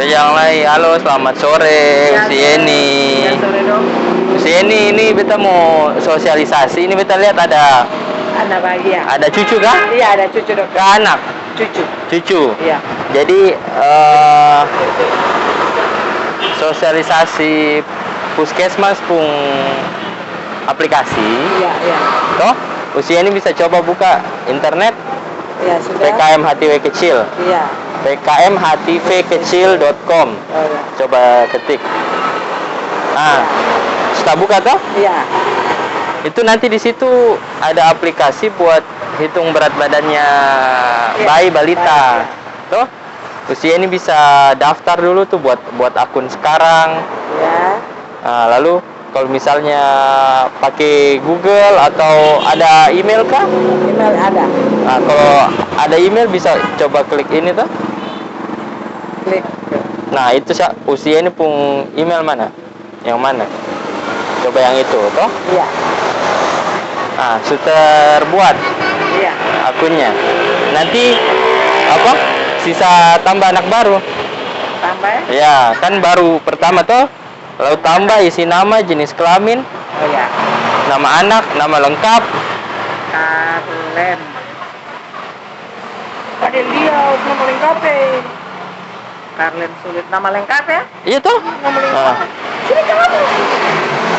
Yang lain, halo selamat sore, Ya, si Eni. Ya, sore dong. Si Eni ini beta mau sosialisasi. Ini beta lihat ada Anak bahagia. ada cucu kah? Iya, ada cucu dong. Anak, Cucu. cucu. Iya. Jadi sosialisasi puskesmas pun aplikasi. Iya, iya. Toh, usia ini bisa coba buka internet Iya, sudah. PKM HTW Kecil. Iya. pkmhtvkecil.com. Oh, ya. Coba ketik. Nah, setelah buka toh? Iya. Itu nanti di situ ada aplikasi buat hitung berat badannya bayi balita. Tuh, usia ini bisa daftar dulu tuh buat akun sekarang. Ya. Nah, lalu kalau misalnya pakai Google atau ada email kah? Email ada. Nah, kalau ada email bisa coba klik ini tuh. Klik. Nah, itu usia ini pun email mana? Yang mana? Coba yang itu toh. Iya. Nah, sudah terbuat Iya. akunnya. Nanti apa? Sisa tambah anak baru. Tambah ya? Ya, kan baru pertama toh. Lalu tambah isi nama, jenis kelamin, Oh ya. nama anak, nama lengkap. Karlen. Ada dia nama lengkapnya. Karlen sulit nama lengkap ya? Iya toh? Nama lengkap. Nah, Sini jawab.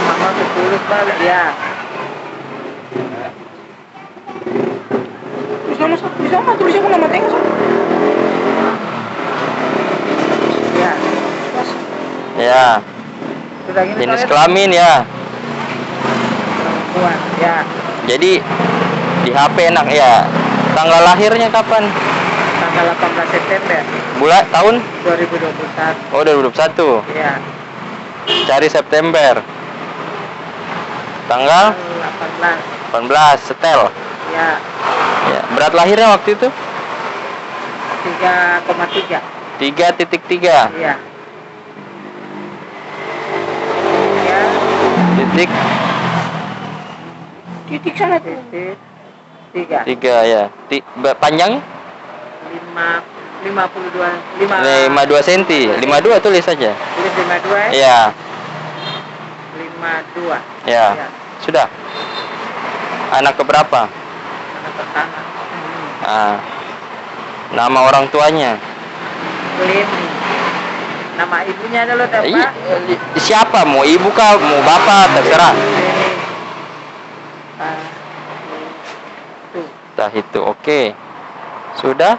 Mama sulit balik ya. Bisa mah tulisnya aku nama tengah so. Ya. ya. Sudah gini Jenis soalnya kelamin ya. perempuan. Ya. Jadi di HP enak ya. Tanggal lahirnya kapan? Tanggal 18 September Bulan tahun? 2021. Oh, 2021. Ya. Cari September. Tanggal 18. 18 setel. Ya. Ya. Berat lahirnya waktu itu? 3,3. 3,3. Iya. Ya. Titik Titik sana titik 3. 3 ya. Panjang? 52 52 cm. 52 tulis saja. Tulis 52 ya? Iya. 52. Ya. Ya. Sudah. Anak keberapa? Anak pertama. Ah. Nama orang tuanya. Leni. Nama ibunya ada loh, Iya, Pak. siapa? Mau ibu kah? Mau bapak? Terserah. Leni. Tuh. Tah itu. Oke. Sudah.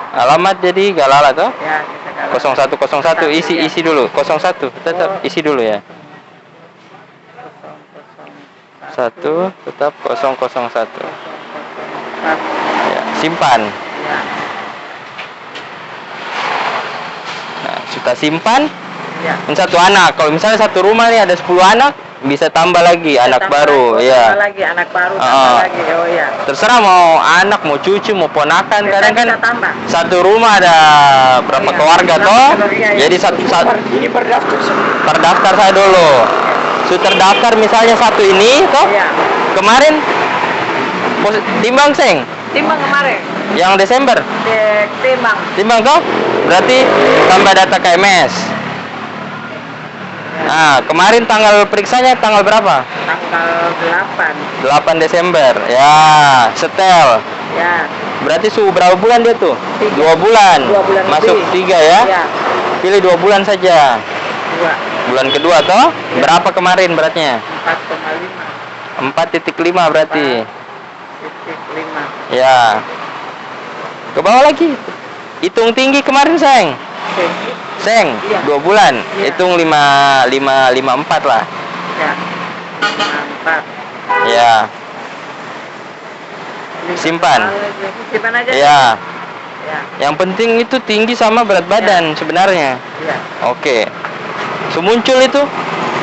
Alamat jadi Galala toh? Ya, kita 0101 isi dulu. 01 tetap Oh. isi dulu ya. 1 tetap 001. Ya, simpan. Ya. Nah, sudah simpan. Ya. Ini satu anak. Kalau misalnya satu rumah nih ada 10 anak, bisa tambah lagi anak Tambah baru, lagi, ya. tambah lagi anak baru, tambah lagi. Oh ya. Terserah mau anak, mau cucu, mau ponakan, Kita kadang kan bisa tambah. satu rumah ada berapa Iya, keluarga berapa toh? keluarga, ya. Jadi satu Ini berdaftar. terdaftar saya dulu. Sudah terdaftar misalnya satu ini toh? Iya. Kemarin timbang seng Timbang kemarin. yang Desember. Timbang. Timbang toh? Berarti tambah data KMS. Nah, kemarin tanggal periksanya tanggal berapa? Tanggal 8. 8 Desember. Ya, setel. Ya. Berarti suhu berapa bulan dia tuh? 3. 2 bulan. 2 bulan Masuk lebih. 3 ya? Ya. Pilih 2 bulan saja. 2. Bulan kedua toh? Ya. Berapa kemarin beratnya? 4,5. 4,5 berarti. 4,5. Ya. Ke bawah lagi. Hitung tinggi kemarin, Seng. Seng, Iya. 2 bulan. Iya. Hitung 5,4 lah. Ya. 4. Ya. Simpan. Simpan aja. Ya. Ya. Yang penting itu tinggi sama berat badan sebenarnya. Ya. Oke. So, muncul itu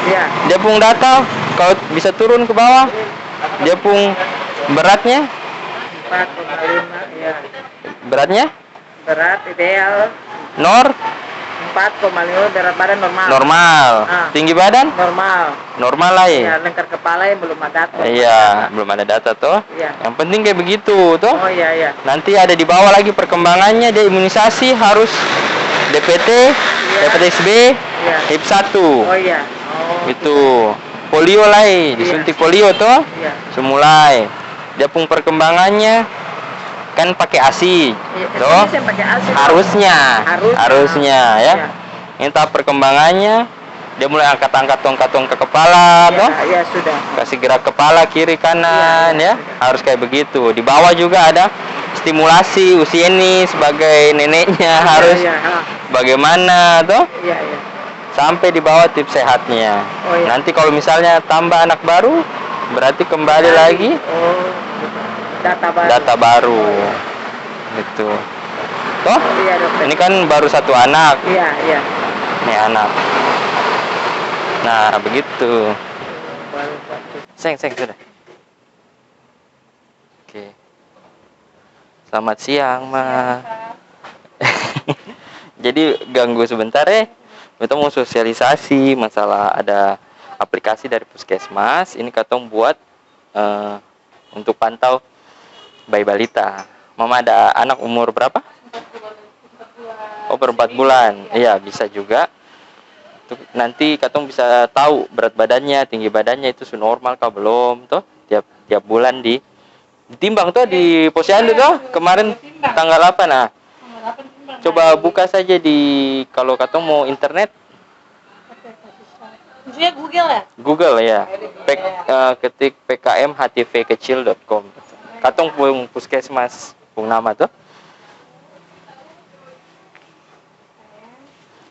Ya. dia pun data kalau bisa turun ke bawah. Dia pun beratnya 4,5. Ya. beratnya Berat ideal nor 4,5. Berat badan normal. normal. Ah. Tinggi badan Normal. normal lah Ya, ya. lengkar kepala yang belum ada. Iya, belum ada data toh. Iya. Yang penting kayak begitu toh. Oh iya iya. Nanti ada di bawah lagi perkembangannya, dia imunisasi harus DPT, hepatitis B, Iya. hip 1. Oh iya. Oh. Itu polio lah, disuntik polio tuh. Iya. Semulai. Dia pun perkembangannya kan pakai ASI. Iya, Toh? saya pakai ASI. Harusnya ya. Iya. Ini tahap perkembangannya dia mulai angkat-angkat tongkat-tongkat ke kepala, Iya, toh? iya sudah. Kasih gerak kepala kiri kanan, Iya, ya. Harus kayak begitu. Di bawah juga ada stimulasi usia ini sebagai neneknya harus Iya, iya. bagaimana, toh? Iya, iya. Sampai di bawah tips sehatnya. Oh, iya. Nanti kalau misalnya tambah anak baru, berarti kembali lagi Oh, data baru. Gitu. Toh? Iya, dokter. Ini kan baru satu anak. Iya, iya. Ini anak. Nah, begitu. Baru satu. Seng sudah. Oke. Selamat siang, Ma. Jadi ganggu sebentar ya. Kita mau sosialisasi masalah ada aplikasi dari Puskesmas. Ini katong buat untuk pantau bayi balita. Mama ada anak umur berapa? 4 bulan. Iya, bisa juga. Nanti katong bisa tahu berat badannya, tinggi badannya itu sudah normal kah belum toh? Tiap bulan ditimbang tuh di posyandu tuh kemarin tanggal 8 nah. Coba buka saja di kalau katong mau internet. Maksudnya Google ya? Google ya. Ketik pkmhtvkecil.com. Katong pun Puskesmas pun nama tuh.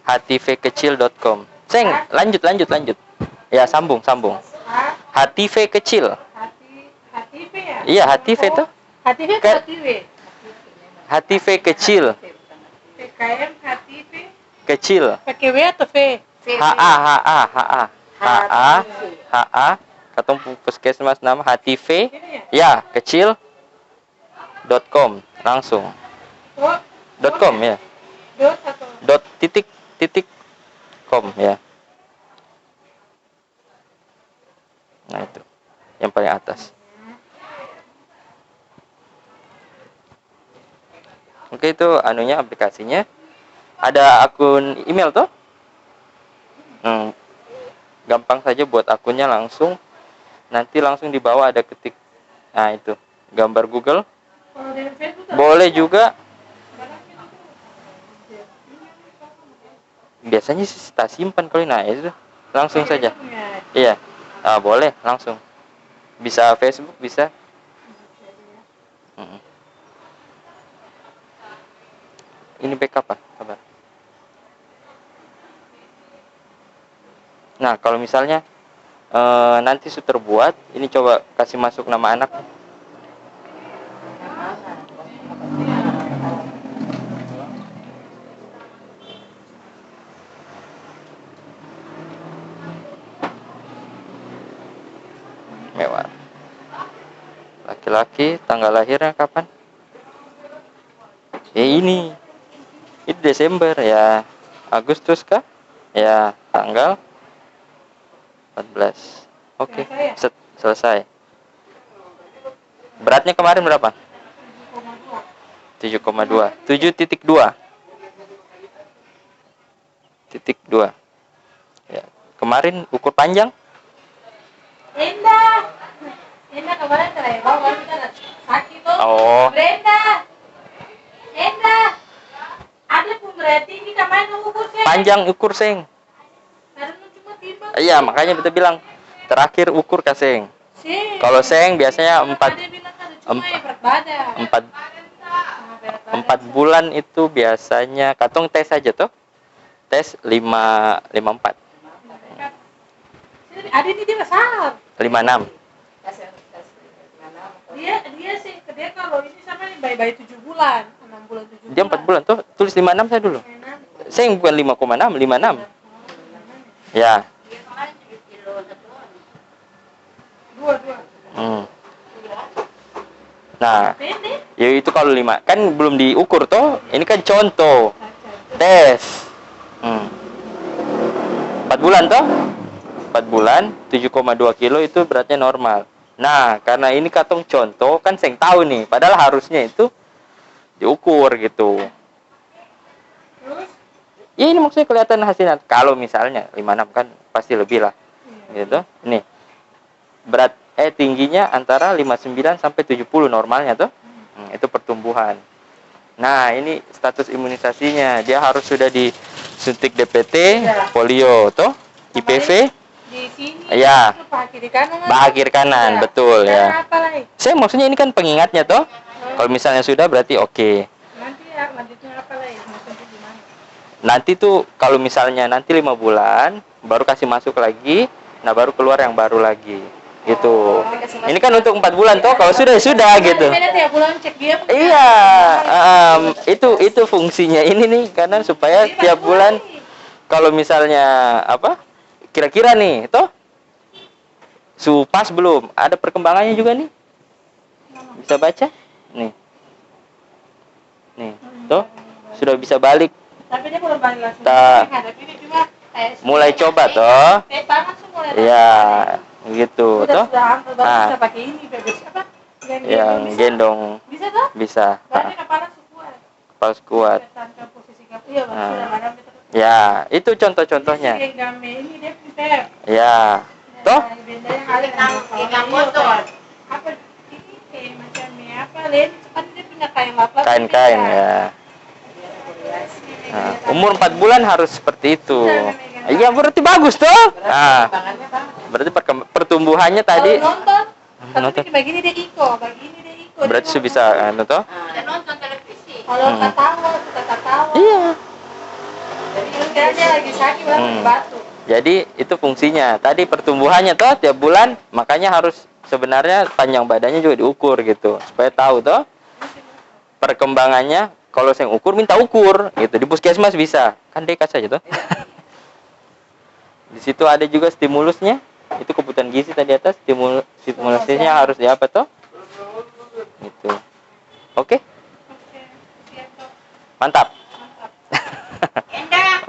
htvkecil.com. Seng, lanjut. Ya, sambung. HTV kecil. HTV ya? Iya, HTV tuh. HTV atau Ke- HTV? HTV kecil. PKM HTV? Kecil. Pakai W atau V? HA. Katong Puskesmas nama HTV. Ya, kecil.com langsung. Oh, .com ya. dot atau? titik .com ya. Nah, itu yang paling atas. Oke, itu anunya aplikasinya. Ada akun email tuh. Gampang saja buat akunnya langsung. Nanti langsung di bawah ada ketik. Nah, itu gambar Google. Kalau dari Facebook Boleh juga. Biasanya sih tak simpan kalau nah itu langsung saja. Iya. Boleh langsung. Bisa Facebook, bisa. Ini backup apa? Kabar. Nah, kalau misalnya nanti sudah terbuat, ini coba kasih masuk nama anak. Mewah. Laki-laki, tanggal lahirnya kapan? Ini Desember ya. Agustus kah? Ya, tanggal 14. Oke, selesai. Beratnya kemarin berapa? 7,2. 7,2. Titik 2. Ya. Kemarin ukur panjang? Brenda kemarin terlewat, baru kita sakit tuh. Oh. Brenda, ada pun berarti ini kemarin ukur sih. Panjang ukur, Seng. Karena cuma timbang. Iya, makanya kita bilang terakhir ukur ka, Seng. Kalau Seng biasanya 4 bulan itu biasanya katong tes aja tuh. Tes 54. Ada ini dia besar. 56. Dia kalau ini sama nih bayi 7 bulan, 6 bulan 7 bulan. Dia 4 bulan tuh, tulis 56 saya dulu. Saya bukan 5,6, 56. Ya. Dua. Nah, ya itu kalau 5 kan belum diukur toh. Ini kan contoh. Tes. 4 bulan toh? 4 bulan, 7,2 kilo itu beratnya normal. Nah, karena ini katong contoh, kan Seng tahu nih, padahal harusnya itu diukur gitu. Ya ini maksudnya kelihatan hasilnya. Kalau misalnya 56 kan pasti lebih lah. Gitu. Nih. Tingginya antara 59 sampai 70 normalnya tuh. Itu pertumbuhan. Nah, ini status imunisasinya. Dia harus sudah disuntik DPT, polio tuh, IPV. Di sini Ya. paha kiri kanan. Paha kiri kanan, betul ya. Apa lagi? Saya maksudnya ini kan pengingatnya toh. Kalau misalnya sudah berarti oke. Nanti ya lanjutnya apa lagi? Maksudnya gimana? Nanti tuh kalau misalnya nanti 5 bulan baru kasih masuk lagi, nah baru keluar yang baru lagi. Gitu. Ini kan untuk 4 bulan toh. Kalau sudah sudah gitu. Beda tiap bulan cek dia. Iya, itu fungsinya ini nih karena supaya tiap bulan kalau misalnya apa? Kira-kira nih, toh suhu pas belum? Ada perkembangannya juga nih. Bisa baca? Nih. Nih, toh sudah bisa balik. Tapi dia belum balik langsung. Ini cuma mulai coba toh. panas semua. Iya, gitu toh. Baru bisa pakai ini bebek apa? Yang gendong Bisa toh? bisa. Berarti kepala kuat. Kepala kuat. Tanpa posisi kaki. Iya, sudah badan betul. Ya, itu contoh-contohnya. Ini dia pinter. Ya. Toh? Benda yang ada motor. Apa ini kayak macam apa? Lain cepat dia punya kain lap-lap. Kain-kain ya. Nah, umur 4 bulan harus seperti itu. Iya, berarti bagus toh? Nah, berarti pertumbuhannya tadi nonton. nonton. Tapi begini dia begini dia Berarti sudah bisa anu toh? Nonton televisi. Kalau ketawa. Iya. Jadi dia lagi sakit batu. Jadi itu fungsinya. Tadi pertumbuhannya toh tiap bulan, makanya harus sebenarnya panjang badannya juga diukur gitu, supaya tahu toh perkembangannya. Kalau saya ukur minta ukur gitu di puskesmas bisa. Kan dekat saja toh. Di situ ada juga stimulusnya. Itu kebutuhan gizi tadi atas, stimulasinya harus di apa toh? Gitu. Oke? Mantap.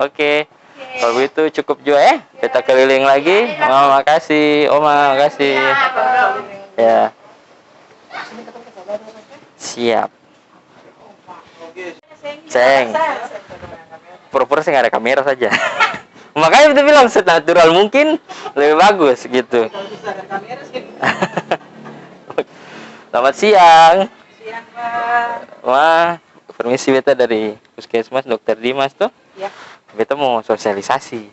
Oke. Kalau begitu cukup juga ya. Kita keliling lagi. Oma makasih. Oma makasih. Ya. Siap. Seng. Pura-pura sih nggak ada kamera saja. Makanya kita bilang senatural mungkin lebih bagus gitu. Selamat siang. Siang, Pak. Wah, permisi beta dari Puskesmas Dr. Dimas tuh. Ya. Beta mau sosialisasi.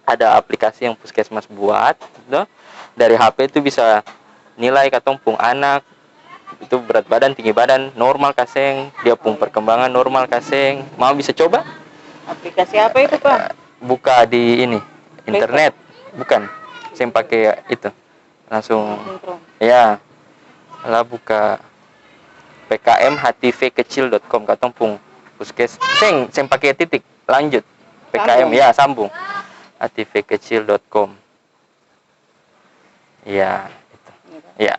Ada aplikasi yang Puskesmas buat, tuh. Dari HP itu bisa nilai katompung anak, itu berat badan, tinggi badan, normal kaseng, dia pun perkembangan normal kaseng. Mau bisa coba? Aplikasi apa itu, Pak? Buka di ini, internet. Bukan. Saya pakai itu. Langsung. Ya. Lah buka pkmhtvkecil.com katompung puskes. Saya pakai titik. Lanjut. PKM ya, sambung. htvkecil.com. Ya, itu. Ya.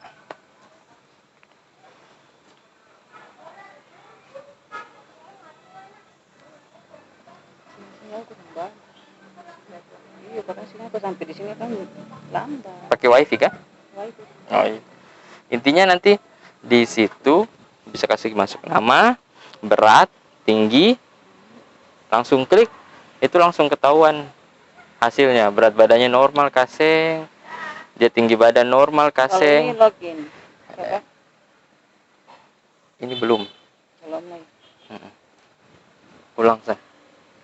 Iya, karena sini aku sampai di sini kan lambat. Pakai wifi kan? Wifi. Oh, iya. Intinya nanti di situ bisa kasih masuk nama, berat, tinggi, langsung klik, itu langsung ketahuan hasilnya. Berat badannya normal kaseng, dia tinggi badan normal Kalau kaseng. ini login. Apa? Ini belum. Belum nih. Ulang sah.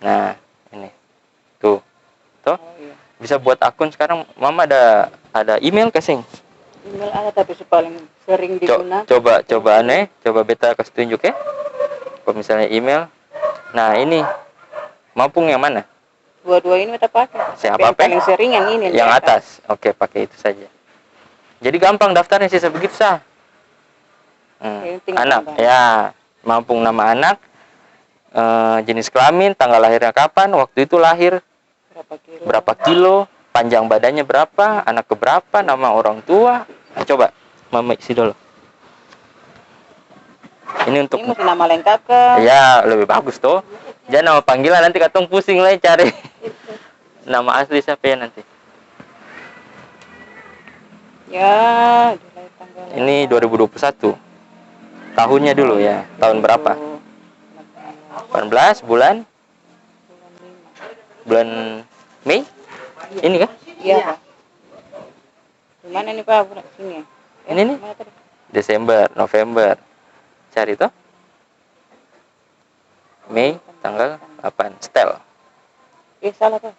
Nah, ini. Tuh. Tuh. Oh, iya. Bisa buat akun sekarang. Mama ada email kasing. Email ada tapi paling sering digunakan. Coba aneh, coba beta kasih tunjuk ya. Kalau misalnya email. Nah, ini. Mampung yang mana? Dua-dua ini kita pakai. Siapa Yang paling sering yang ini. Yang atas. Oke, pakai itu saja. Jadi gampang daftarnya sih begitu sah. Anak, tambah. ya. Mampung nama anak, jenis kelamin, tanggal lahirnya kapan, waktu itu lahir, berapa kilo, panjang badannya berapa, anak keberapa, nama orang tua. Nah, coba Mama isi dulu. Ini untuk Ini mesti nama lengkap kan? ya lebih bagus tuh. Jangan nama panggilan nanti katong pusing lah cari. Nama asli siapa ya nanti? Ya, Julai tanggal. Ini 2021. Tahunnya dulu ya. Tahun berapa? 18 bulan bulan Mei ini kah? Iya, Pak. Gimana nih Pak? Sini ya? Ini nih. Mana tadi? Desember, November. Cari toh. Mei tanggal 8. Setel. Salah Pak.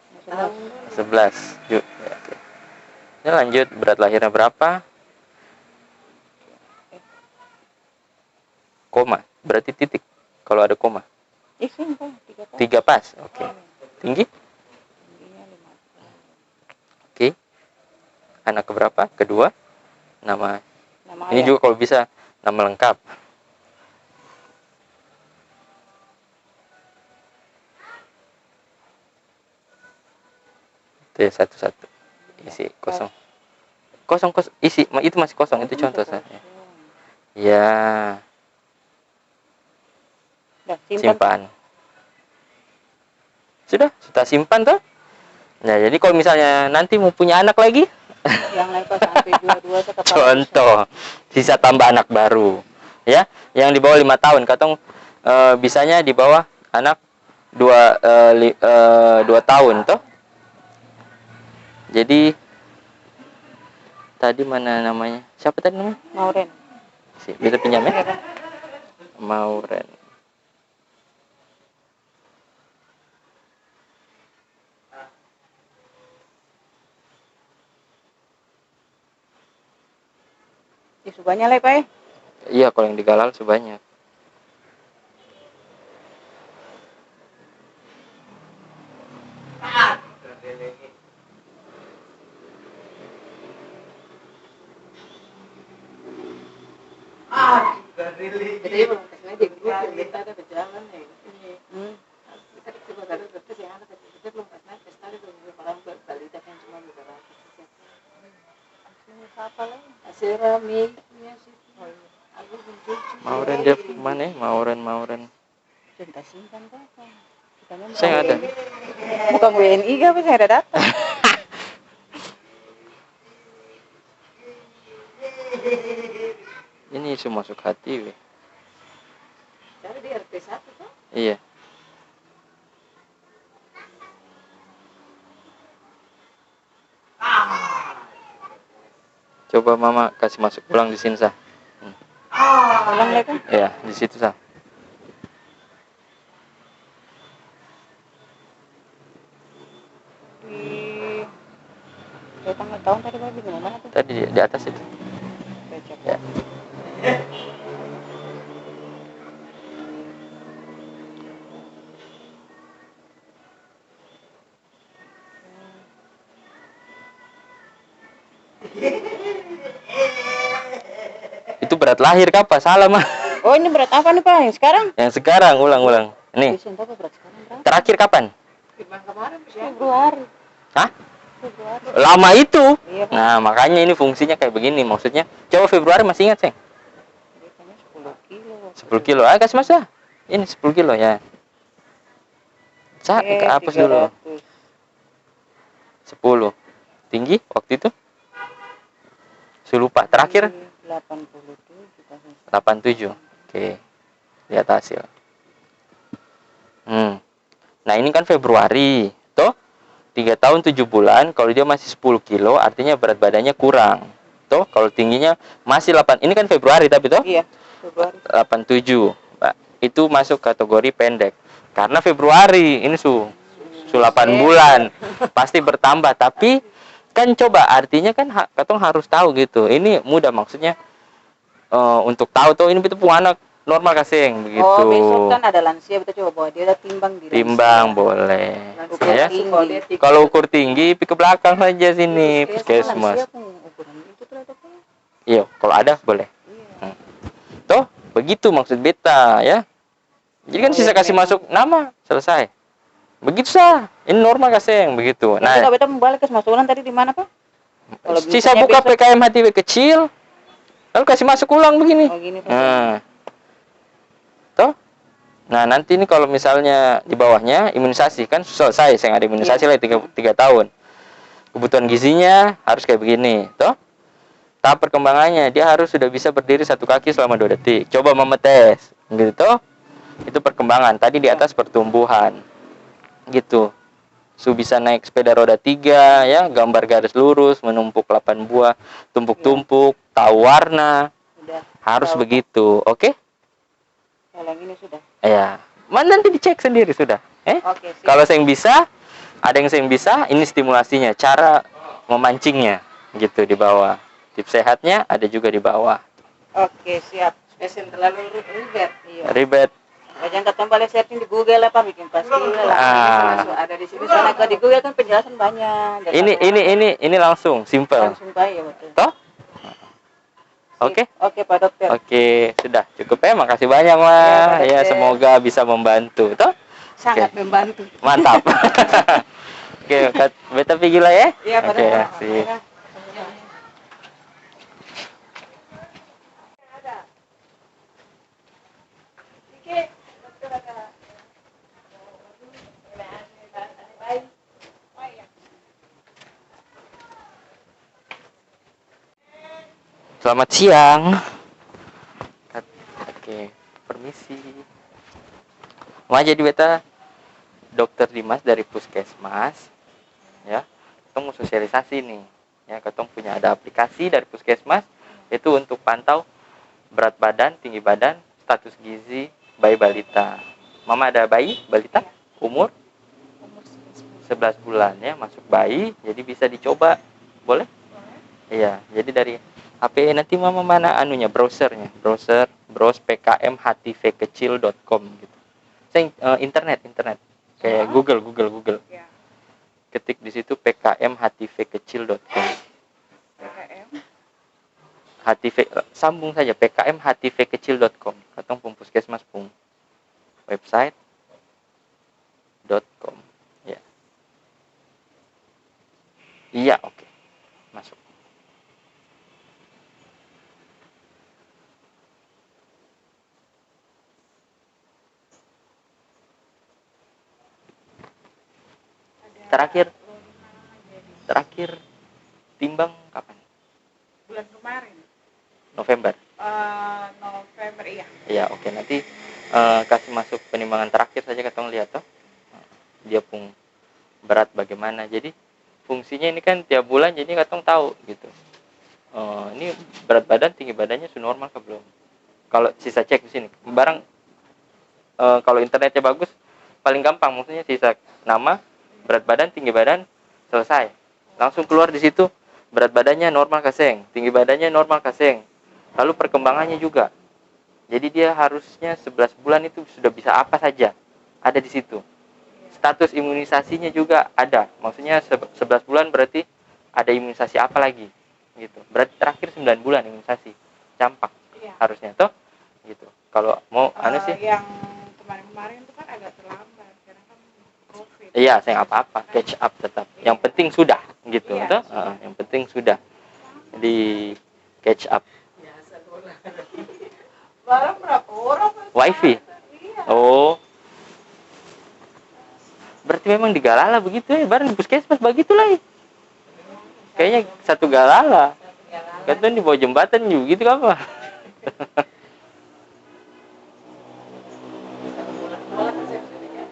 11. Yuk. Ya, oke. Ini lanjut, berat lahirnya berapa? Koma. Berarti titik kalau ada koma. Sini Pak, 3 Pak. 3 pas. Oke. Tinggi? Tingginya 5. Oke. Anak keberapa? Kedua. Nama. Nama Ini ayah. juga kalau bisa nama lengkap. Itu ya, satu-satu. Isi kosong. Kosong, isi. Itu masih kosong. Itu contoh saya. Ya. Udah, Simpan. Sudah simpan tuh. Nah, jadi kalau misalnya nanti mau punya anak lagi, Yang lain Pak sampai 22 saya kepala. contoh, sisa tambah anak baru, ya, yang di bawah 5 tahun, katong bisanya di bawah anak 2 tahun, toh. Jadi tadi mana namanya? Siapa tadi namanya? Mauren. Bisa pinjam ya? Mauren. Subahnya lah Pak ya. Iya, kalau yang digalal sebanyak. Jadi belum kesana di grup yang kita ada berjalan ya. Kita coba kalau terus yang ada kita belum kesana pesta itu orang balita kan cuma beberapa. Siapa lagi? Asira Mi ya sih. Aku benci. Mauren dia mana ya? Mauren. Cinta simpan Pak. Saya ada. Bukan WNI kan saya ada data. Ini semua masuk hati, weh. Cari di RP1 Pak. Iya. Coba mama kasih masuk ulang di sini, Sah. Ulang lagi kan? Iya, di situ, Sah. Saya tanggal tahun tadi Pak di mana tuh? Tadi di atas itu. Becek. Ya. Itu berat lahir kapan? Salah, mah. Oh ini berat apa nih Pak? Yang sekarang? Yang sekarang, ulang. Nih, Desember apa berat sekarang berapa? terakhir kapan? Kemarin Februari. Hah? Februari. Lama itu. Iya Pak. Nah, makanya ini fungsinya kayak begini. Maksudnya, coba Februari masih ingat, Seng? Biasanya 10 kilo. 10 kilo. Kasih mas dah. Ini 10 kilo ya. Hapus dulu. 10. Tinggi waktu itu? Saya lupa. Terakhir? 87. Oke. Lihat hasil. Nah, ini kan Februari. Toh, 3 tahun 7 bulan. Kalau dia masih 10 kilo, artinya berat badannya kurang. Toh, kalau tingginya masih 8. Ini kan Februari tapi toh? Iya, Februari. 87. Mbak. Itu masuk kategori pendek. Karena Februari ini 8 bulan. Pasti bertambah. Tapi kan coba artinya kan katong harus tahu gitu. Ini mudah maksudnya untuk tahu tuh ini itu anak normal kasing begitu. Oh, besok kan ada lansia, kita coba bawa dia ada timbang di Timbang boleh. Ukur Ya. tinggi. Kalau ukur tinggi ke belakang saja sini puskesmas. Lansia pun ukuran itu tuh ada Pak. Iya, kalau ada boleh. Iya. Toh, begitu maksud beta ya. Jadi kan sisa kasih masuk nama selesai. Begitu sah. Ini normal kasing begitu. Nah, Nah, kita balik ke masukan tadi di mana Pak? Kalau sisa misalnya buka besok- PKM HTW kecil, lalu kasih masuk ulang begini. Oh gini Pak. Nah, toh, nah nanti ini kalau misalnya di bawahnya imunisasi kan selesai, saya ada imunisasi lah 3 tahun. Kebutuhan gizinya harus kayak begini, toh. Tahap perkembangannya dia harus sudah bisa berdiri 1 kaki selama 2 detik. Coba memetes, gitu toh. Itu perkembangan. Tadi di atas pertumbuhan, gitu. Su bisa naik sepeda roda 3 ya, gambar garis lurus, menumpuk 8 buah, tumpuk-tumpuk, tahu warna, Sudah. harus Tahu. begitu, oke? Kalau yang ini sudah. Ya, nanti dicek sendiri sudah. Oke, siap. Kalau saya yang bisa, ada yang saya yang bisa, ini stimulasinya, cara memancingnya, gitu di bawah. Tips sehatnya ada juga di bawah. Oke, siap. Pesen terlalu ribet. Iya. Ribet. Jangan ketemu balik setting di Google apa bikin pasti lah. Ah. Ada di sini sana kalau di Google kan penjelasan banyak. Ini langsung, simple. Langsung baik ya betul. Toh? Sip. Oke. Oke Pak Dokter. Oke, sudah cukup ya. Makasih banyak lah. Ya, Ya, semoga bisa membantu. Toh? Sangat Oke. membantu. Mantap. Oke, beta pergi lah ya. Iya Pak Oke, Dokter. sip. Selamat siang. Oke, permisi. Mau jadi beta Dokter Dimas dari Puskesmas. Ya, ketemu sosialisasi nih. Ya, ketemu punya ada aplikasi dari Puskesmas itu untuk pantau berat badan, tinggi badan, status gizi bayi balita. Mama ada bayi balita umur 11 bulan ya, masuk bayi, jadi bisa dicoba. Boleh? Iya, jadi dari HP nanti mama mana anunya, browsernya, browse pkmhtvkecil.com gitu. Saya internet kayak Google. Ya. Ketik di situ pkmhtvkecil.com. PKM. HTV sambung saja pkmhtvkecil.com. Katong pun puskesmas pun website.com. Ya. Iya, oke. Masuk. Terakhir timbang kapan? Bulan kemarin. November. November iya. Iya, oke. Nanti kasih masuk penimbangan terakhir saja katong lihat toh. Dia pun berat bagaimana. Jadi fungsinya ini kan tiap bulan jadi katong tahu gitu. Ini berat badan, tinggi badannya sudah normal ke belum? Kalau sisa cek di sini. Barang kalau internetnya bagus, paling gampang maksudnya sisa nama, berat badan, tinggi badan, selesai. Langsung keluar di situ berat badannya normal kaseng, tinggi badannya normal kaseng. Lalu perkembangannya juga. Jadi dia harusnya 11 bulan itu sudah bisa apa saja. Ada di situ. Status imunisasinya juga ada. Maksudnya 11 bulan berarti ada imunisasi apa lagi. Gitu. Berarti terakhir 9 bulan imunisasi. Campak. Iya. Harusnya toh. Gitu. Kalau mau sih. Yang kemarin itu kan agak terlambat karena kan COVID. Iya, saya apa-apa, catch up tetap. Yang penting sudah gitu Iya, toh. sudah. Yang penting sudah di catch up. Barang berapa orang? Wifi. Iya. Oh. Berarti memang di Galala begitu ya, bareng di puskesmas begitulah. Kayaknya satu Galala. Kan di bawah jembatan juga gitu apa?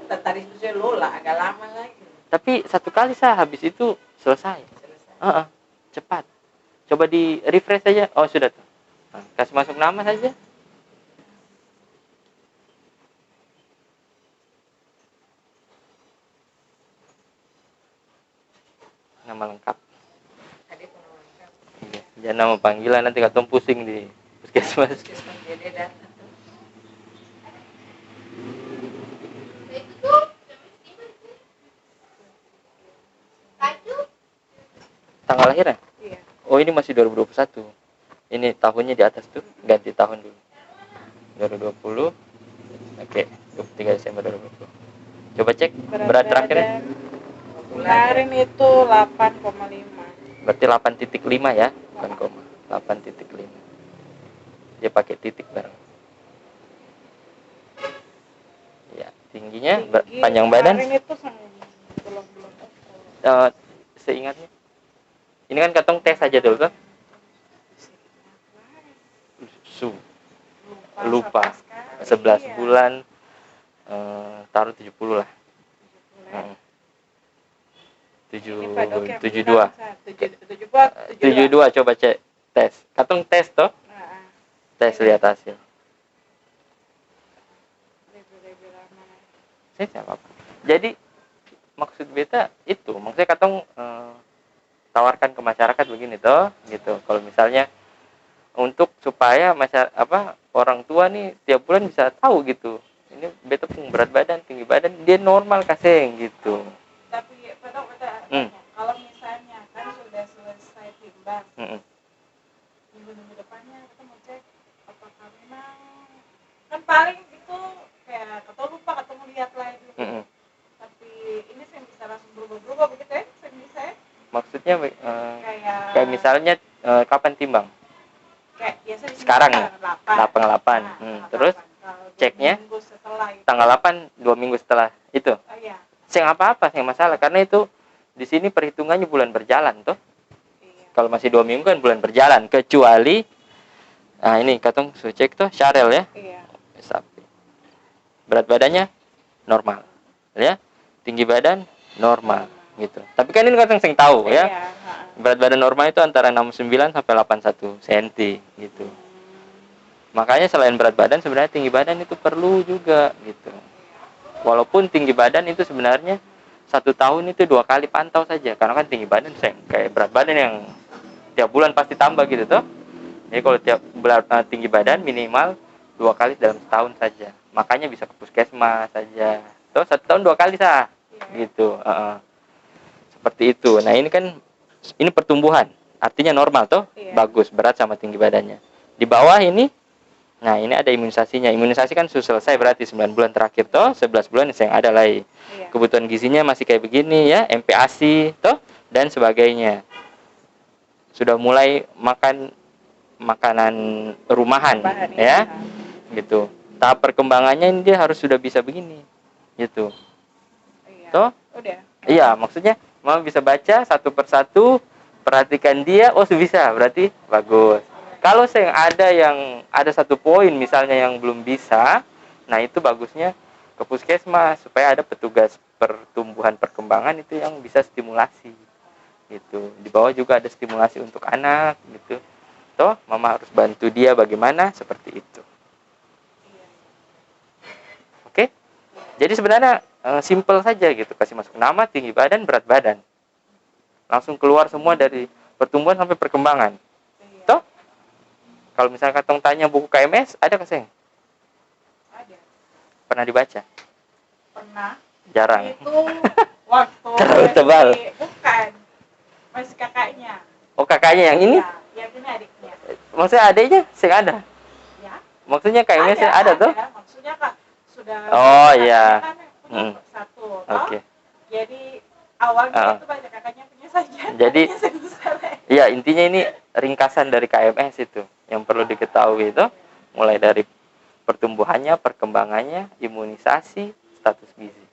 Tadi saya lola agak lama lagi. Tapi satu kali habis itu selesai. Cepat. Coba di refresh saja. Oh, sudah tuh. Kasih masuk nama saja. Nama lengkap. Iya. Jangan nama panggilan nanti katong pusing di puskesmas. Tanggal lahirnya? Iya. Oh, ini masih 2021. Ini tahunnya di atas tuh, ganti tahun dulu. 2020. Oke, 23 Desember 2020. Coba cek berat terakhirnya. Kemarin itu 8,5. Berarti 8,5 ya, bukan koma. 8,5. Dia pakai titik bareng. Ya, tingginya, panjang badan. Kemarin itu belum. Seingatnya. Ini kan katong tes aja dulu kan? Lupa. 11 bulan taruh 70 lah. Ini Pak Dok yang 72. bilang, 72. 72 coba cek tes. Katong tes toh? Nah, Tes lihat hasil. lebih lama. Saya siapa? Jadi maksud beta itu, maksudnya katong tawarkan ke masyarakat begini toh, gitu. Kalau misalnya untuk supaya orang tua nih tiap bulan bisa tahu gitu. Ini beta pun berat badan, tinggi badan, dia normal kaseng gitu. Tapi Pak Dok, kalau misalnya kan sudah selesai timbang, minggu depannya kita mau cek apakah memang kan paling itu kayak kita lupa ketemu lihat lagi dulu. Tapi ini saya bisa langsung berubah-ubah begitu ya? Saya bisa ya? Maksudnya kayak misalnya kapan timbang? Kayak biasa di Sekarang ya? 8. 8. Terus ceknya tanggal 8 2 minggu setelah itu. Iya. Saya apa-apa, saya masalah karena itu di sini perhitungannya bulan berjalan toh. Iya. Kalau masih 2 minggu kan bulan berjalan, kecuali ini katong cek tuh Syarel ya. Iya. Sapi. Berat badannya normal. Ya. Tinggi badan normal gitu. Tapi kan ini katong sing tahu ya. Iya. Berat badan normal itu antara 69 sampai 81 cm gitu. Makanya selain berat badan sebenarnya tinggi badan itu perlu juga gitu. Walaupun tinggi badan itu sebenarnya 1 tahun itu 2 kali pantau saja. Karena kan tinggi badan kayak berat badan yang tiap bulan pasti tambah gitu toh. Jadi kalau tiap bulan tinggi badan minimal 2 kali dalam setahun saja. Makanya bisa ke puskesmas saja. Toh 1 tahun 2 kali sah. Gitu. Seperti itu. Nah ini kan ini pertumbuhan. Artinya normal toh. Bagus berat sama tinggi badannya. Di bawah ini, nah ini ada imunisasinya. Imunisasi kan sudah selesai berarti 9 bulan terakhir toh, 11 bulan yang ada lagi. Kebutuhan gizinya masih kayak begini ya, MPASI toh dan sebagainya. Sudah mulai makan makanan rumahan ya. Gitu. Tahap perkembangannya ini dia harus sudah bisa begini. Gitu. Toh? Udah. Iya, maksudnya mama bisa baca satu persatu, perhatikan dia, oh bisa, berarti bagus. Kalau ada 1 poin misalnya yang belum bisa, nah itu bagusnya ke puskesmas supaya ada petugas pertumbuhan perkembangan itu yang bisa stimulasi. Gitu. Di bawah juga ada stimulasi untuk anak gitu. Toh, mama harus bantu dia bagaimana seperti itu. Oke? Jadi sebenarnya simple saja gitu, kasih masuk nama, tinggi badan, berat badan. Langsung keluar semua dari pertumbuhan sampai perkembangan. Toh? Kalau misalnya katong tanya buku KMS, ada kaseng? Ada. Pernah dibaca? Pernah. Jarang. Itu waktu terlalu tebal. Bukan. Masih kakaknya. Oh, kakaknya yang ini? Ya, yang ini adiknya. Maksudnya adiknya sih ada? Ya. Maksudnya KMS ada tuh? Maksudnya Kak sudah. Oh iya. Kan satu. Oke. Jadi awalnya itu banyak kakaknya punya saja. Jadi iya, intinya ini ringkasan dari KMS itu yang perlu diketahui itu, mulai dari pertumbuhannya, perkembangannya, imunisasi, status gizi.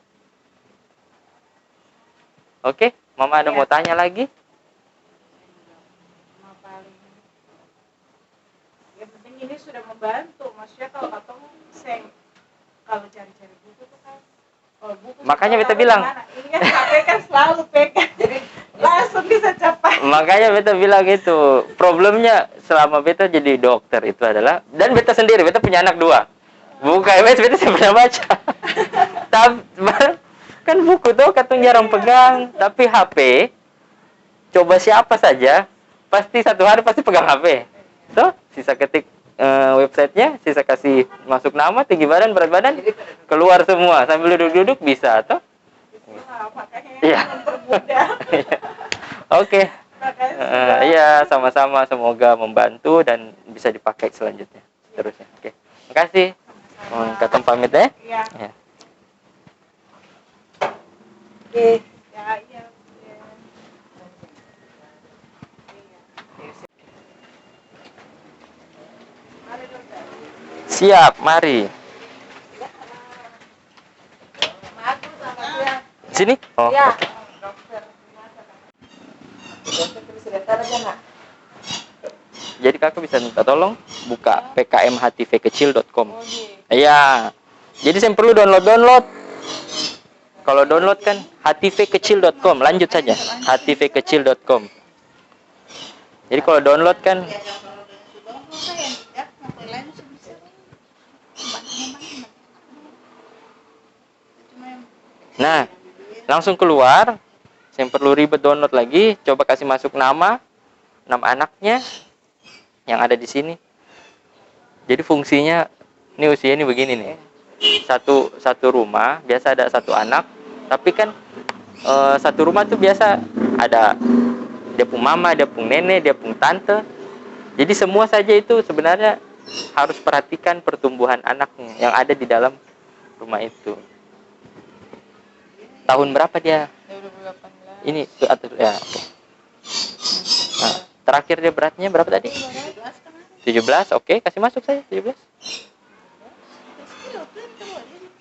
Oke, mama ada mau tanya lagi? Yang penting ini sudah membantu. Maksudnya kalau katong kalau cari-cari buku tuh kan, buku makanya beta bilang. Ini kan HP kan selalu pegang, jadi langsung bisa capai. Makanya beta bilang itu problemnya selama beta jadi dokter itu adalah, dan beta sendiri, beta punya anak 2. Buku KMS beta saya pernah baca. Tapi kan buku tuh katong jarang pegang, tapi HP coba siapa saja pasti 1 hari pasti pegang HP. Tuh, sisa ketik websitenya, sisa kasih masuk nama, tinggi badan, berat badan, keluar semua sambil duduk-duduk bisa toh. Iya. Oke. Iya, sama-sama, semoga membantu dan bisa dipakai selanjutnya terusnya. Oke. Makasih. Katong pamit ya. Iya. Ya. Oke. Ya, iya. Siap, mari. Sini? Oh, ya. oke. Jadi kakak bisa minta tolong buka pkmhtvkecil.com. Iya. Jadi saya perlu download. Kalau download kan htvkecil.com, lanjut saja htvkecil.com. Jadi kalau download kan nah, langsung keluar. Yang perlu ribet download lagi, coba kasih masuk nama anaknya yang ada di sini. Jadi fungsinya ini usia ini begini nih. Satu rumah biasa ada satu anak, tapi kan satu rumah tuh biasa ada dia pun mama, dia pun nenek, dia pun tante. Jadi semua saja itu sebenarnya harus perhatikan pertumbuhan anaknya yang ada di dalam rumah itu. Tahun berapa dia? 2018. Ini atau ya, oke. Nah, terakhir dia beratnya berapa tadi? 17, oke, kasih masuk saya 17.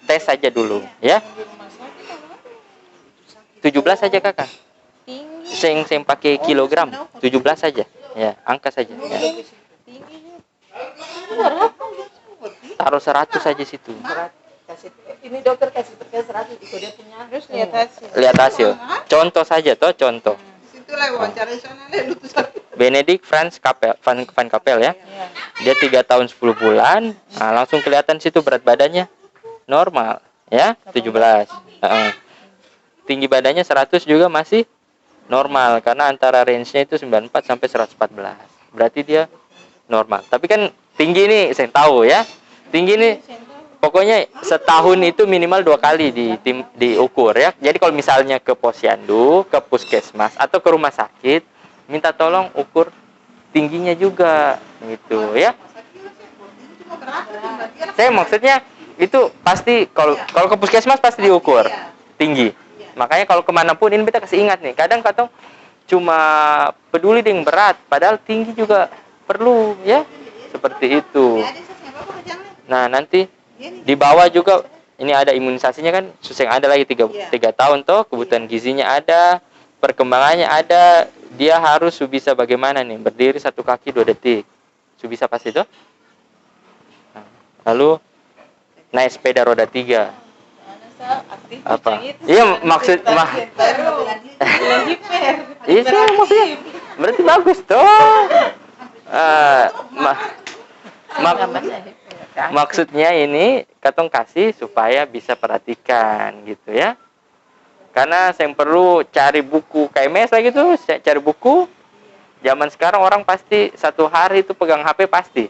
Tes saja dulu, ya. 17 saja kakak. Sing pakai kilogram, 17 saja. Ya, angka saja. Ya. Taruh 100 saja situ. Ini dokter kasih terkait 100 itu dia punya. Terus lihat hasil. Lihat hasil. Contoh saja toh, contoh. Situlah wawancara sana Benedict Franz Kapel, Van Kapel ya. Dia 3 tahun 10 bulan. Nah, langsung kelihatan situ berat badannya normal ya, 17. Tinggi badannya 100 juga masih normal karena antara range-nya itu 94 sampai 114. Berarti dia normal. Tapi kan tinggi nih saya tahu ya. Tinggi nih pokoknya setahun itu minimal 2 kali diukur ya. Jadi kalau misalnya ke posyandu, ke puskesmas atau ke rumah sakit, minta tolong ukur tingginya juga gitu ya. Saya maksudnya itu pasti kalau ke puskesmas pasti diukur tinggi. Makanya kalau kemanapun ini kita kasih ingat nih. Kadang cuma peduli dengan berat, padahal tinggi juga perlu ya. Seperti itu. Nah nanti di bawah juga ini ada imunisasinya kan, susah ada lagi 3 tahun toh, kebutuhan gizinya ada, perkembangannya ada, dia harus bisa bagaimana nih, berdiri 1 kaki 2 detik, bisa pasti toh. Nah, lalu naik sepeda roda 3. Apa? Iya maksud iya maksudnya berarti bagus toh. Maksudnya ini katong kasih supaya bisa perhatikan gitu ya. Karena saya perlu cari buku KMS lagi tuh, saya cari buku. Zaman sekarang orang pasti 1 hari itu pegang HP pasti.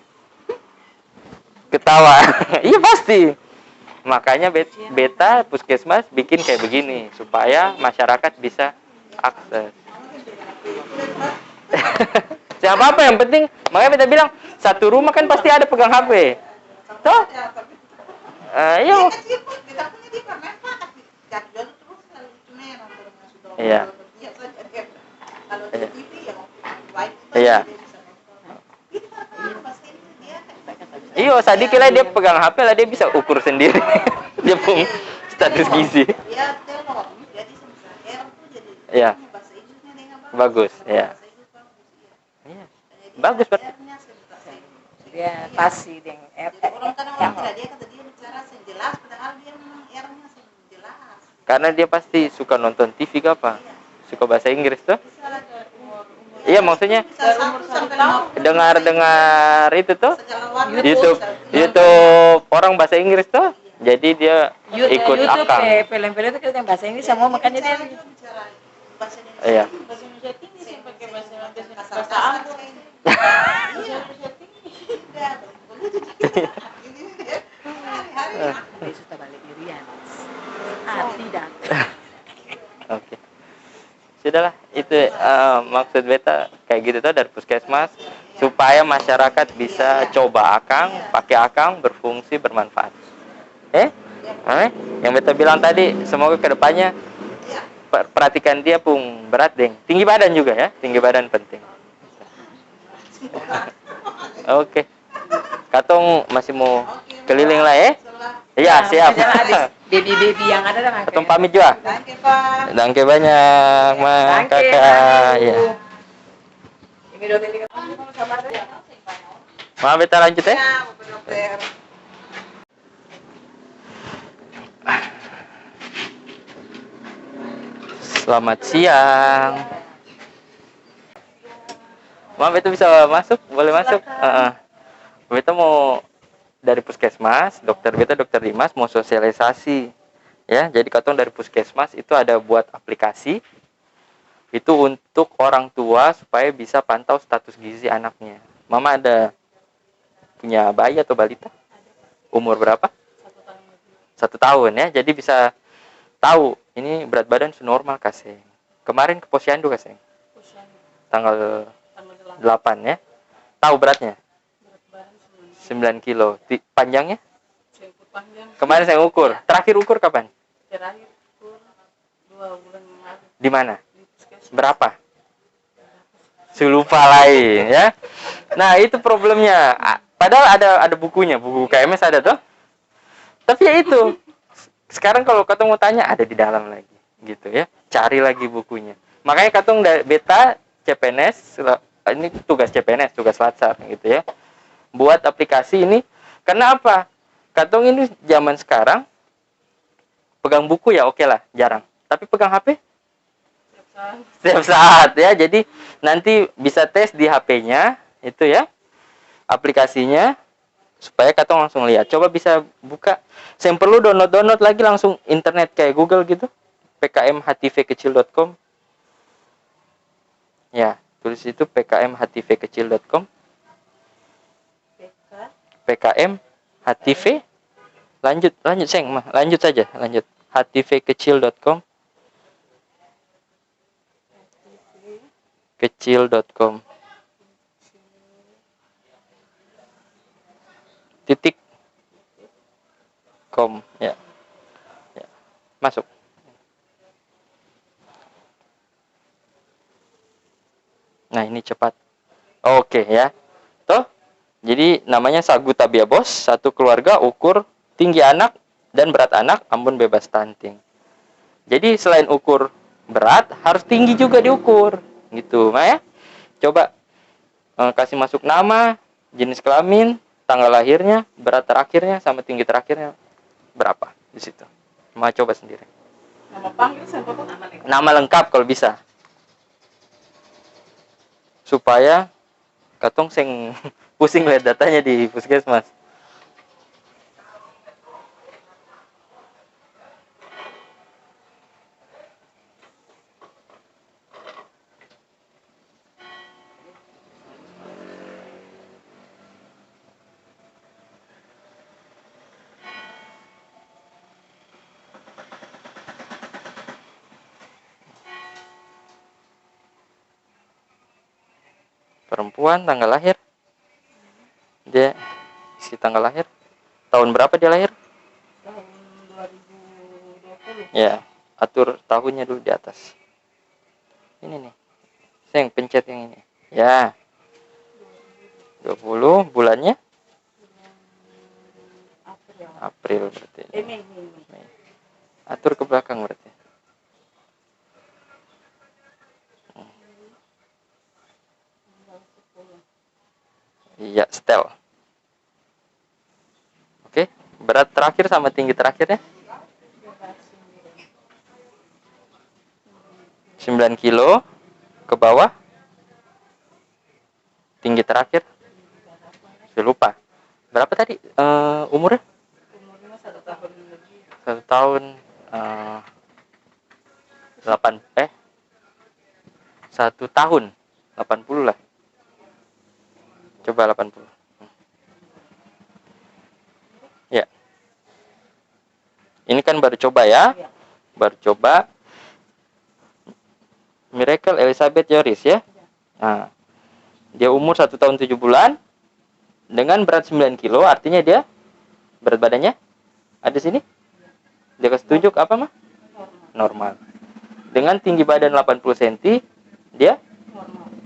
Ketawa. Iya pasti. Makanya beta puskesmas bikin kayak begini supaya masyarakat bisa akses. Siapa apa yang penting, makanya beta bilang satu rumah kan pasti ada pegang HP. Toh? Iya. Iya. Iya. Iya, sedikit lah dia pegang HP lah dia bisa ukur sendiri. Dia pun status gizi. Iya. Bagus, ya. Iya. Bagus berarti. Dia pasti dengan orang kadang dia kata dia bicara sejelas padahal dia memang R-nya sejelas. Karena dia pasti suka nonton TV apa? Suka bahasa Inggris tuh? Iya maksudnya dengar itu tuh YouTube orang bahasa Inggris tuh, jadi dia ikut akang. Film-film itu kita bahasa Inggris semua makanya dia. Iya. Bahasa Indonesia tinggi sih pakai bahasa Anggun. Sudah balik Irian. Tidak. Oke. Sudahlah, itu maksud beta kayak gitu tuh dari puskesmas supaya masyarakat bisa coba akang, pakai akang berfungsi bermanfaat. Yang beta bilang tadi, semoga kedepannya perhatikan dia pun berat deng, tinggi badan juga ya, tinggi badan penting. Oke. Katong masih mau keliling lah ya? Iya, siap. Baby yang ada dah. Katong pamit juga. Danke banyak, Mak, Kakak. Ya. Maaf, beta lanjut ya. Selamat siang. Maaf, itu bisa masuk? Boleh masuk? Beta mau dari puskesmas, dokter Dimas mau sosialisasi. Ya, jadi katong dari puskesmas itu ada buat aplikasi itu untuk orang tua supaya bisa pantau status gizi anaknya. Mama ada punya bayi atau balita? Umur berapa? 1 tahun lagi. 1 tahun ya, jadi bisa tahu ini berat badan normal kasih. Kemarin ke posyandu kasih. Posyandu Tanggal tanggal 8 ya. Tahu beratnya? berat badan 9 9 kilo. Panjangnya? senti panjang. Kemarin saya ukur. Terakhir ukur kapan? Terakhir ukur 2 bulan yang lalu Di mana? di puskesmas. Berapa? Lupa lain ya. Nah, itu problemnya. Padahal ada bukunya, buku KMS ada tuh. Tapi ya itu. Sekarang kalau katong mau tanya ada di dalam lagi gitu ya. Cari lagi bukunya. Makanya katong beta CPNS ini tugas CPNS, tugas Latsar gitu ya. Buat aplikasi ini karena apa? Katong ini zaman sekarang pegang buku ya oke lah, jarang. Tapi pegang HP setiap saat ya. Jadi nanti bisa tes di HP-nya itu ya. Aplikasinya supaya katong langsung lihat. Coba bisa buka. Saya perlu download lagi langsung internet kayak Google gitu. pkmhtvkecil.com. Ya, tulis itu pkmhtvkecil.com. pkmhtv. Lanjut Seng, lanjut saja, lanjut. htvkecil.com. kecil.com. Titik com ya. Ya. Masuk. Nah, ini cepat. Oke ya. Toh? Jadi namanya Sagu Tabia Bos, satu keluarga ukur tinggi anak dan berat anak, Ambon bebas stunting. Jadi selain ukur berat, harus tinggi juga diukur. Gitu, Nah ya. Coba kasih masuk nama, jenis kelamin, tanggal lahirnya, berat terakhirnya sama tinggi terakhirnya berapa di situ. Mau coba sendiri. Nama panggil sama nama lengkap. Nama lengkap kalau bisa. Supaya katong seng pusing lihat datanya di puskesmas. Perempuan, tanggal lahir. Dia isi tanggal lahir. Tahun berapa dia lahir? Tahun 2020. Ya, atur tahunnya dulu di atas. Ini nih. Saya yang pencet yang ini. Ya. 20, bulannya? April berarti. Mei. Atur ke belakang berarti. Iya, setel. Oke, berat terakhir sama tinggi terakhirnya? 9 kilo ke bawah. Tinggi terakhir? Saya lupa. Berapa tadi umurnya? Umurnya 1 tahun lagi. 1 tahun 1 tahun 80 lah. Coba 80. Ya. Ini kan baru coba ya. Baru coba. Miracle Elizabeth Yoris ya. Nah, dia umur 1 tahun 7 bulan dengan berat 9 kilo, artinya dia berat badannya ada sini. Dia kasih tunjuk apa mah? Normal. Dengan tinggi badan 80 cm, dia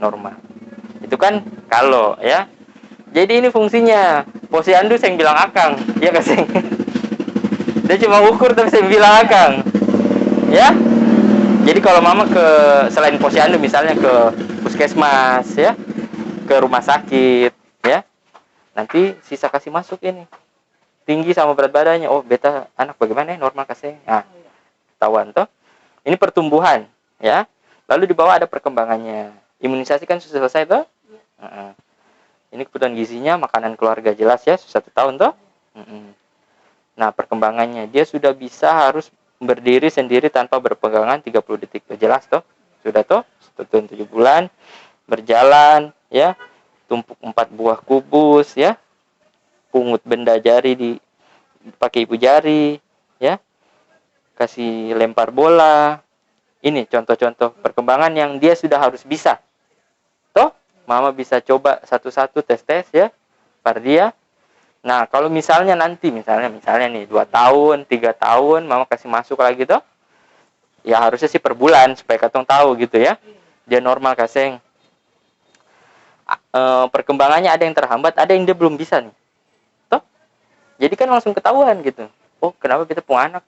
normal. Itu kan kalau ya. Jadi ini fungsinya. Posyandu saya bilang akang, dia kasih. Dia cuma ukur tapi saya bilang akang. Ya. Jadi kalau mama ke selain posyandu misalnya ke puskesmas ya, ke rumah sakit ya. Nanti sisa kasih masuk ini. Tinggi sama berat badannya. Oh, beta anak bagaimana ya? Normal kasih. Nah, tawan toh. Ini pertumbuhan. ya. Lalu di bawah ada perkembangannya. Imunisasi kan sudah selesai toh? Ini kebutuhan gizinya, makanan keluarga jelas ya, 1 tahun toh? Nah, perkembangannya dia sudah bisa harus berdiri sendiri tanpa berpegangan 30 detik. Jelas toh? Sudah toh? 1 tahun 7 bulan berjalan ya. Tumpuk 4 buah kubus ya. Pungut benda jari pakai ibu jari ya. Kasih lempar bola. Ini contoh-contoh perkembangan yang dia sudah harus bisa. Toh? Mama bisa coba satu-satu tes-tes ya. Dia. Nah, kalau misalnya nanti misalnya nih 2 tahun, 3 tahun mama kasih masuk lagi toh. Ya harusnya sih per bulan supaya katong tahu gitu ya. Dia normal kaseng. Perkembangannya ada yang terhambat, ada yang dia belum bisa nih. Toh? Jadi kan langsung ketahuan gitu. Oh, kenapa kita punya anak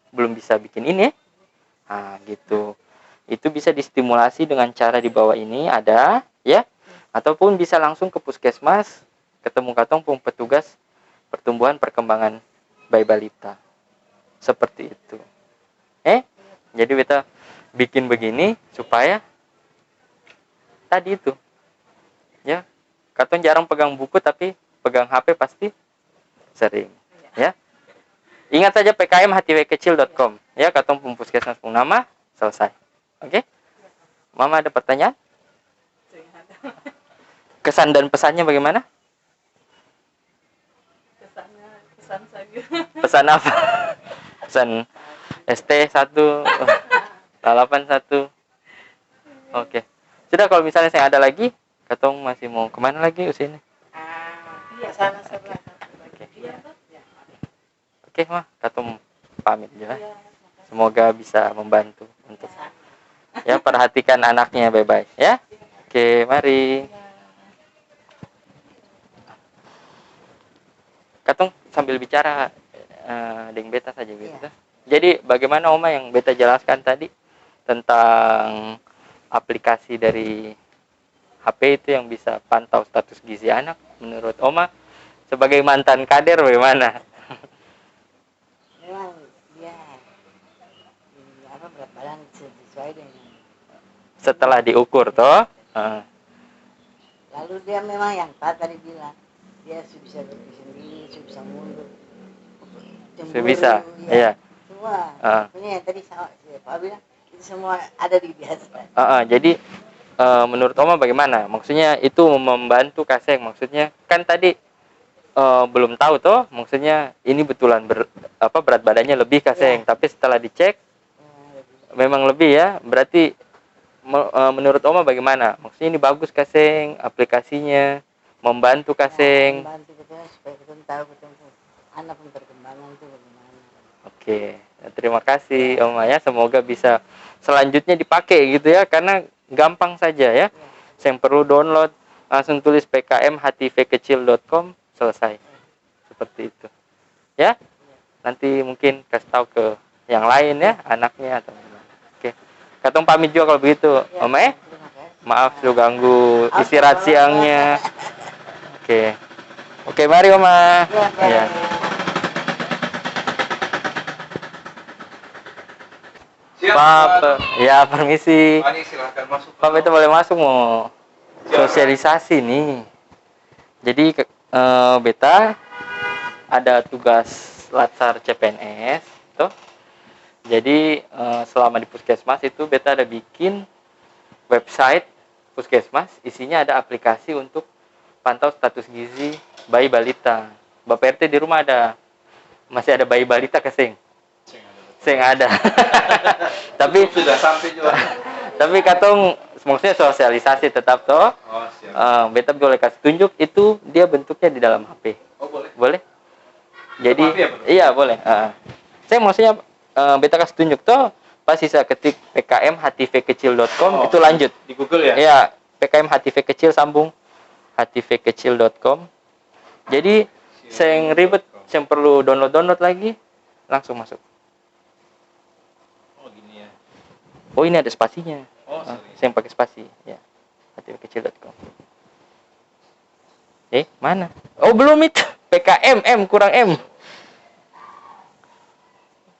belum bisa bikin ini ya? Nah, gitu. Itu bisa distimulasi dengan cara di bawah ini ada ya. Ataupun bisa langsung ke puskesmas ketemu katong pun petugas pertumbuhan perkembangan bayi balita. Seperti itu. Jadi kita bikin begini supaya tadi itu. Ya. Katong jarang pegang buku tapi pegang HP pasti sering. Ya. Ingat saja pkm-hatiwkecil.com. Ya, katong pun puskesmas pun nama selesai. Oke? Mama ada pertanyaan? Kesan dan pesannya bagaimana? Pesan saja. Pesan apa? Pesan ST1 81. Oke. Sudah, kalau misalnya saya ada lagi, katong masih mau kemana lagi usianya? Iya, sana sebelah. Oke, mah, katong pamit juga. Semoga bisa membantu untuk ya perhatikan anaknya baik-baik ya. Oke, mari. Katong sambil bicara dengan beta saja gitu. Iya. Jadi bagaimana Oma yang beta jelaskan tadi tentang aplikasi dari HP itu yang bisa pantau status gizi anak, menurut Oma sebagai mantan kader bagaimana? Memang dia berat badan sesuai dengan Setelah diukur toh? Lalu dia memang yang tadi bilang dia bisa berdiri sendiri, bisa mundur, Bisa, iya. Semua. Ini yang tadi sama Pak bilang itu semua ada di dia. Jadi menurut Oma bagaimana? Maksudnya itu membantu kaseng. Maksudnya kan tadi belum tahu toh. Maksudnya ini betulan berat badannya lebih kaseng. Tapi setelah dicek memang lebih ya. Berarti menurut Oma bagaimana? Maksudnya ini bagus kaseng aplikasinya, membantu kaseng. Membantu kita supaya kita tahu anak pun perkembangan itu bagaimana. Oke, terima kasih Oma ya. Semoga bisa selanjutnya dipakai gitu ya, karena gampang saja ya. Yang perlu download langsung tulis pkm-htvkecil.com selesai. Seperti itu. Ya. Nanti mungkin kasih tahu ke yang lain ya, anaknya atau gimana. Oke. Katong pamit juga kalau begitu, Oma. Maaf sudah ganggu istirahat siangnya. Oke. Oke, mari Oma. Ya. Pak, ya permisi. Silakan masuk. Pak, itu boleh masuk mau sosialisasi nih. Jadi beta ada tugas latsar CPNS, tuh. Jadi selama di puskesmas itu beta ada bikin website puskesmas, isinya ada aplikasi untuk pantau status gizi bayi balita. Bapak RT di rumah masih ada bayi balita kesing? Saya ada. Tapi sudah sampai juga. Tapi katong maksudnya sosialisasi tetap toh. Oh, siap. Beta boleh kasih tunjuk itu dia bentuknya di dalam HP. Oh, boleh. Boleh? Jadi HP ya, iya boleh. Saya maksudnya beta kasih tunjuk toh pas bisa ketik pkm-htvkecil.com itu lanjut. Di Google ya? Iya, pkm-htvkecil sambung htvkecil.com. Jadi saya ribet, saya perlu download lagi langsung masuk. Oh, ini ada spasinya. Oh, saya pakai spasi ya. htvkecil.com. Mana? Oh, belum itu. PKM kurang M.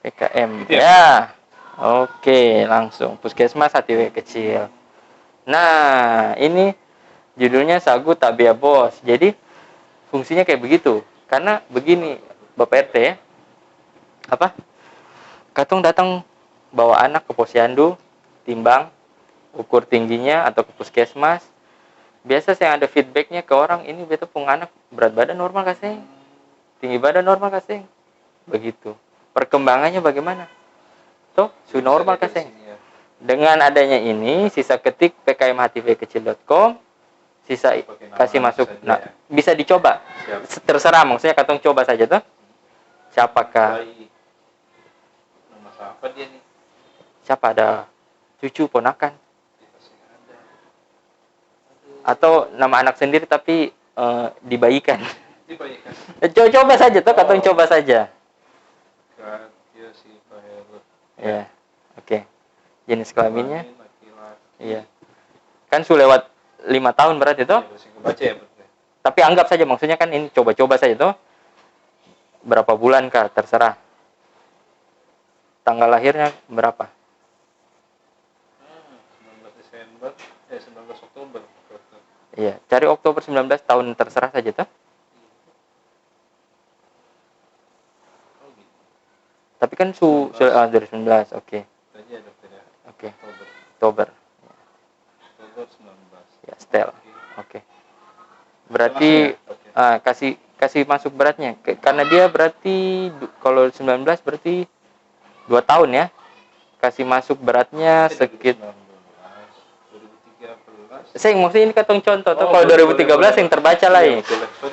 PKM. Itu Ya. Oke, langsung Puskesmas HTW kecil. Nah, ini judulnya Sagu Tabia Bos. Jadi fungsinya kayak begitu. Karena begini, Bapak RT ya. Apa? Katong datang bawa anak ke posyandu, timbang, ukur tingginya atau ke puskesmas. Biasa saya ada feedbacknya ke orang, ini beta punya anak berat badan normal kasih, tinggi badan normal kasih, begitu. Perkembangannya bagaimana? Tuh, sudah normal kasih. Dengan adanya ini, sisa ketik pkmhtvkecil.com, sisa kasih masuk. Nah, bisa dicoba. Terserah, maksudnya katong coba saja tuh. Siapakah? Nama siapa dia nih? Siapa ada cucu ponakan? Atau nama anak sendiri tapi dibayikan. Dibayikan. Coba saja tuh, katong coba saja. Dia si Pak Heru. Ya, oke. Jenis kelaminnya? Laki-laki. Iya. Kan sudah lewat 5 tahun berarti tuh. Iya, masih kebaca ya berarti. Tapi anggap saja, maksudnya kan ini coba-coba saja tuh. Berapa bulan kah? Terserah. Tanggal lahirnya berapa? 19 Desember, 19 Oktober. Iya, cari Oktober 19 tahun terserah saja tuh. Oh gitu. Tapi kan sudah 2019, oke. Tadi ada beda. Oke, Oktober. Oktober. Oktober 19. Ya, Stel. Oke. Berarti kasih masuk beratnya. Karena dia berarti kalau 19 berarti 2 tahun ya. Kasih masuk beratnya sekitar 2013. saya maksudnya ini katong contoh tuh, kalau 2013 yang terbaca lah ya.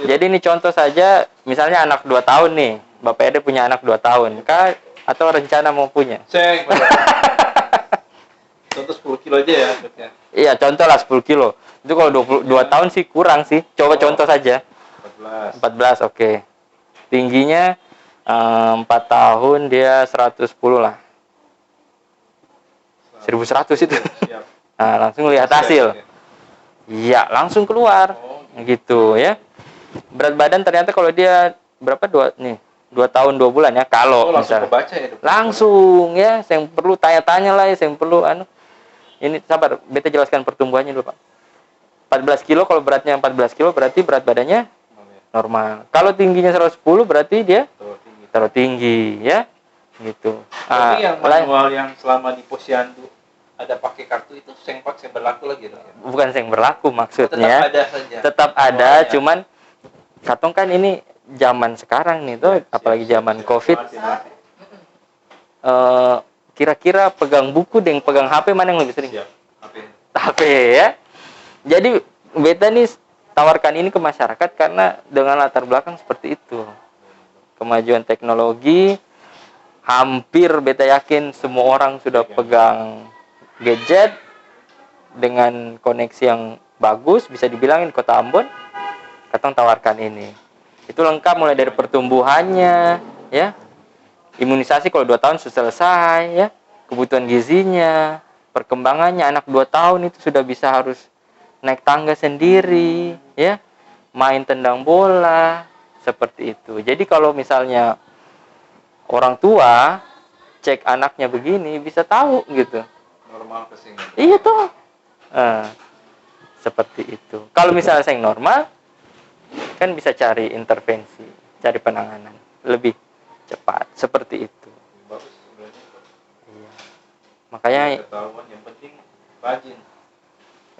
Jadi ini contoh saja, misalnya anak 2 tahun nih. Bapak Ede punya anak 2 tahun. Kah atau rencana mau punya? Contoh 10 kilo aja ya maksudnya. Iya, contoh lah 10 kilo. Itu kalau 22 tahun sih kurang sih. Coba contoh saja. 14, oke. Tingginya 4 tahun dia 110 lah. 1100 itu. Siap. Nah, langsung lihat hasil. Iya, langsung keluar. Gitu ya. Berat badan ternyata kalau dia berapa 2 tahun 2 bulan ya kalau langsung misalnya. kebaca ya. Langsung ya, saya perlu tanya-tanya lah, saya perlu ini sabar, beta jelaskan pertumbuhannya dulu, Pak. 14 kilo, kalau beratnya 14 kilo berarti berat badannya normal. Kalau tingginya 110 berarti dia terlalu tinggi ya. Gitu. Tapi yang manual yang selama di posyandu ada pakai kartu itu seng berlaku lagi dong ya? Bukan yang berlaku maksudnya. Tetap ada saja. Tetap ada, cuman katong kan ini zaman sekarang nih tuh, apalagi zaman Covid. Kira-kira pegang buku dan pegang HP mana yang lebih sering? HP ya. Jadi beta nih tawarkan ini ke masyarakat karena dengan latar belakang seperti itu. Kemajuan teknologi, hampir beta yakin semua orang sudah pegang gadget dengan koneksi yang bagus, bisa dibilangin kota Ambon, katong tawarkan ini. Itu lengkap mulai dari pertumbuhannya, ya. Imunisasi kalau 2 tahun sudah selesai ya. Kebutuhan gizinya, perkembangannya anak 2 tahun itu sudah bisa harus naik tangga sendiri ya. Main tendang bola seperti itu. Jadi kalau misalnya orang tua cek anaknya begini bisa tahu gitu. Normal kesini. Iya tuh. Seperti itu. Kalau misalnya saya normal kan bisa cari intervensi, cari penanganan lebih cepat seperti itu. Bagus sebenarnya. Iya. Makanya ketahuan yang penting rajin.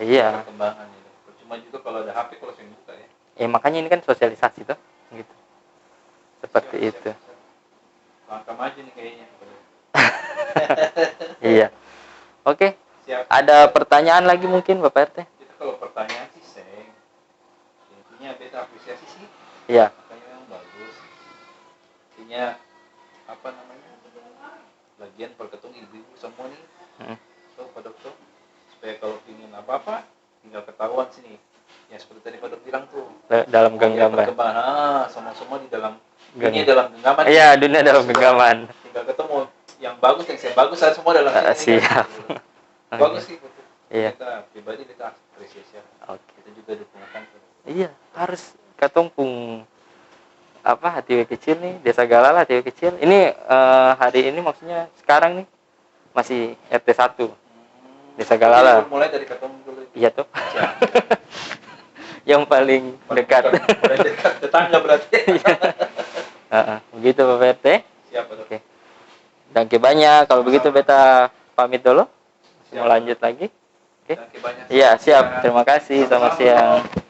Iya. Perkembangan itu. Cuma juga kalau ada HP kalau saya buka ya. Makanya ini kan sosialisasi tuh, gitu. Seperti Siap, itu. siap. Langkah maju nih kayaknya. Iya. Oke. Siap. Ada pertanyaan lagi mungkin Bapak RT? Itu kalau pertanyaan sih intinya beta apresiasi sih. Iya. Makanya yang bagus. Intinya apa namanya? Lagian perketung ibu-ibu semua nih. So Pak Dokter supaya kalau ingin apa-apa tinggal ketahuan sini. Ya seperti tadi Pak Dokter bilang tuh. Dalam genggaman. Perkembangan semua di dalam dunia dalam genggaman. Iya, dunia dalam genggaman. Tinggal ketemu yang bagus yang saya bagus ada semua dalam sini. Siap. Kan? Bagus sih. Iya. Kita pribadi kita apresiasi. Oke. Kita juga digunakan. Iya, harus katong pung HTW kecil nih, Desa Galala HTW kecil. Ini hari ini maksudnya sekarang nih masih RT 1 Desa Galala. Mulai dari ketemu dulu. Iya tuh. Siap. Yang paling dekat. Paling dekat tetangga berarti. Begitu Pak RT. Siap, Pak. Oke. Danke banyak. Kalau begitu beta pamit dulu. Mau lanjut lagi. Oke. Danke banyak. Iya, siap. Terima kasih. Selamat siang.